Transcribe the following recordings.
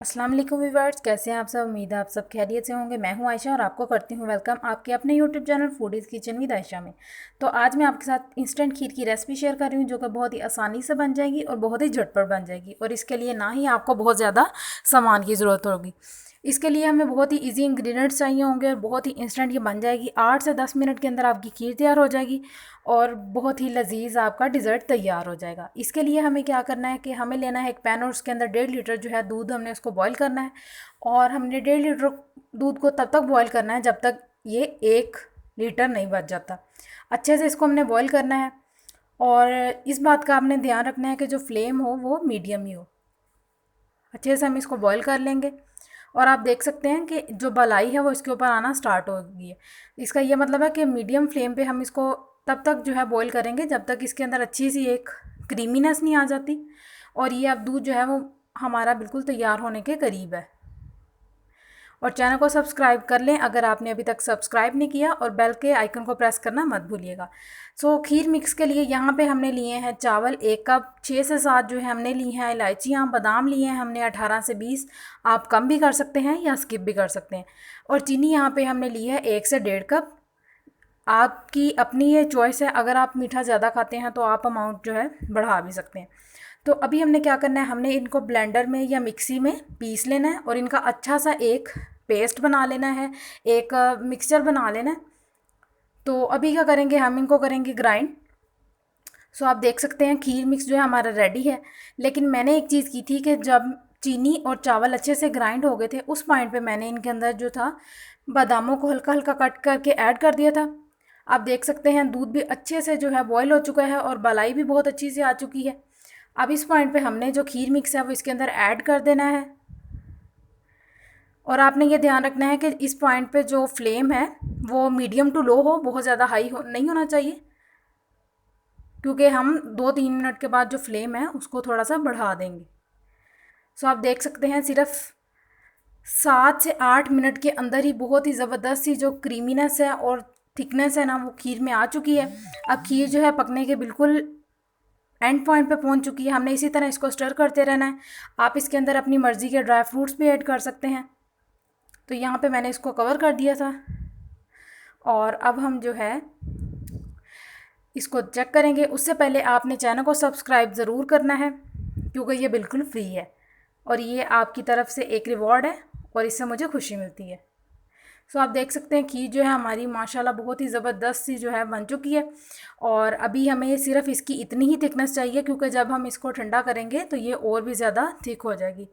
अस्सलाम वालेकुम व्यूअर्स, कैसे हैं आप सब। उम्मीद है आप सब खैरियत से होंगे। मैं हूं आयशा और आपको करती हूं वेलकम आपके अपने YouTube channel foodies kitchen with Ayesha में। तो आज मैं आपके साथ इंस्टेंट खीर की रेसिपी शेयर कर रही हूं जो कि बहुत ही आसानी से बन जाएगी और बहुत ही झटपट बन जाएगी। और इसके लिए ना ही आपको बहुत ज़्यादा सामान की ज़रूरत होगी। इसके लिए हमें बहुत ही इजी इंग्रेडिएंट्स चाहिए होंगे और बहुत ही इंस्टेंट ये बन जाएगी। 8 से 10 मिनट के अंदर आपकी खीर तैयार हो जाएगी और बहुत ही लजीज आपका डिज़र्ट तैयार हो जाएगा। इसके लिए हमें क्या करना है कि हमें लेना है एक पैन और उसके अंदर 1.5 लीटर जो है दूध, हमने उसको बॉईल करना है। और हमने 1.5 लीटर दूध को तब तक बॉईल करना है जब तक ये 1 लीटर नहीं बच जाता। अच्छे से इसको हमने बॉईल करना है और इस बात का आपने ध्यान रखना है कि जो फ्लेम हो वो मीडियम ही हो। अच्छे से हम इसको बॉईल कर लेंगे और आप देख सकते हैं कि जो मलाई है वो इसके ऊपर आना स्टार्ट हो गई है। इसका ये मतलब है कि मीडियम फ्लेम पे हम इसको तब तक जो है बॉईल करेंगे जब तक इसके अंदर अच्छी सी एक क्रीमीनेस नहीं आ जाती। और ये अब दूध जो है वो हमारा बिल्कुल तैयार होने के करीब है। और चैनल को सब्सक्राइब कर लें अगर आपने अभी तक सब्सक्राइब नहीं किया, और बेल के आइकन को प्रेस करना मत भूलिएगा। खीर मिक्स के लिए यहाँ पे हमने लिए हैं चावल 1 कप, 6 से 7 जो है हमने ली हैं इलायचियाँ, बादाम लिए हैं हमने 18 से 20। आप कम भी कर सकते हैं या स्किप भी कर सकते हैं। और चीनी यहाँ पे हमने ली है 1 से 1.5 कप। आपकी अपनी ये चॉइस है, अगर आप मीठा ज़्यादा खाते हैं तो आप अमाउंट जो है बढ़ा भी सकते हैं। तो अभी हमने क्या करना है, हमने इनको ब्लेंडर में या मिक्सी में पीस लेना है और इनका अच्छा सा एक पेस्ट बना लेना है, एक मिक्सचर बना लेना है। तो अभी क्या करेंगे, हम इनको करेंगे ग्राइंड। आप देख सकते हैं खीर मिक्स जो है हमारा रेडी है। लेकिन मैंने एक चीज़ की थी कि जब चीनी और चावल अच्छे से ग्राइंड हो गए थे उस पॉइंट पे मैंने इनके अंदर जो था बादामों को हल्का हल्का कट करके ऐड कर दिया था। आप देख सकते हैं दूध भी अच्छे से जो है बॉयल हो चुका है और मलाई भी बहुत अच्छी से आ चुकी है। अब इस पॉइंट पे हमने जो खीर मिक्स है वो इसके अंदर ऐड कर देना है। और आपने ये ध्यान रखना है कि इस पॉइंट पे जो फ्लेम है वो मीडियम टू लो हो, बहुत ज़्यादा हाई हो नहीं होना चाहिए, क्योंकि हम 2-3 मिनट के बाद जो फ्लेम है उसको थोड़ा सा बढ़ा देंगे। आप देख सकते हैं सिर्फ 7 से 8 मिनट के अंदर ही बहुत ही ज़बरदस्त सी जो क्रीमीनेस है और थिकनेस है ना वो खीर में आ चुकी है। अब खीर जो है पकने के बिल्कुल एंड पॉइंट पे पहुंच चुकी है। हमने इसी तरह इसको स्टर करते रहना है। आप इसके अंदर अपनी मर्ज़ी के ड्राई फ्रूट्स भी ऐड कर सकते हैं। तो यहाँ पे मैंने इसको कवर कर दिया था और अब हम जो है इसको चेक करेंगे। उससे पहले आपने चैनल को सब्सक्राइब ज़रूर करना है क्योंकि ये बिल्कुल फ्री है और ये आपकी तरफ से एक रिवॉर्ड है और इससे मुझे खुशी मिलती है। आप देख सकते हैं खीर जो है हमारी माशाल्लाह बहुत ही ज़बरदस्त सी जो है बन चुकी है। और अभी हमें सिर्फ इसकी इतनी ही थिकनेस चाहिए क्योंकि जब हम इसको ठंडा करेंगे तो ये और भी ज़्यादा थिक हो जाएगी।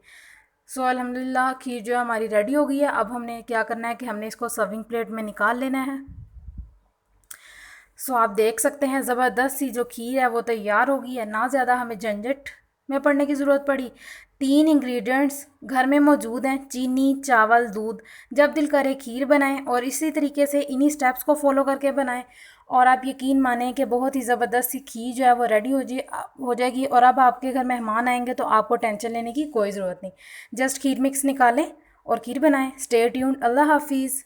अल्हम्दुलिल्लाह खीर जो है हमारी रेडी हो गई है। अब हमने क्या करना है कि हमने इसको सर्विंग प्लेट में निकाल लेना है। आप देख सकते हैं ज़बरदस्त सी जो खीर है वो तैयार हो गई है। ना ज़्यादा हमें झंझट में पड़ने की ज़रूरत पड़ी। 3 इंग्रेडिएंट्स घर में मौजूद हैं, चीनी, चावल, दूध। जब दिल करे खीर बनाएं और इसी तरीके से इन्हीं स्टेप्स को फॉलो करके बनाएं और आप यकीन मानें कि बहुत ही ज़बरदस्त सी खीर जो है वो रेडी हो जाएगी। और अब आपके घर मेहमान आएंगे तो आपको टेंशन लेने की कोई ज़रूरत नहीं। जस्ट खीर मिक्स निकालें और खीर बनाएं। Stay tuned. अल्लाह हाफिज़।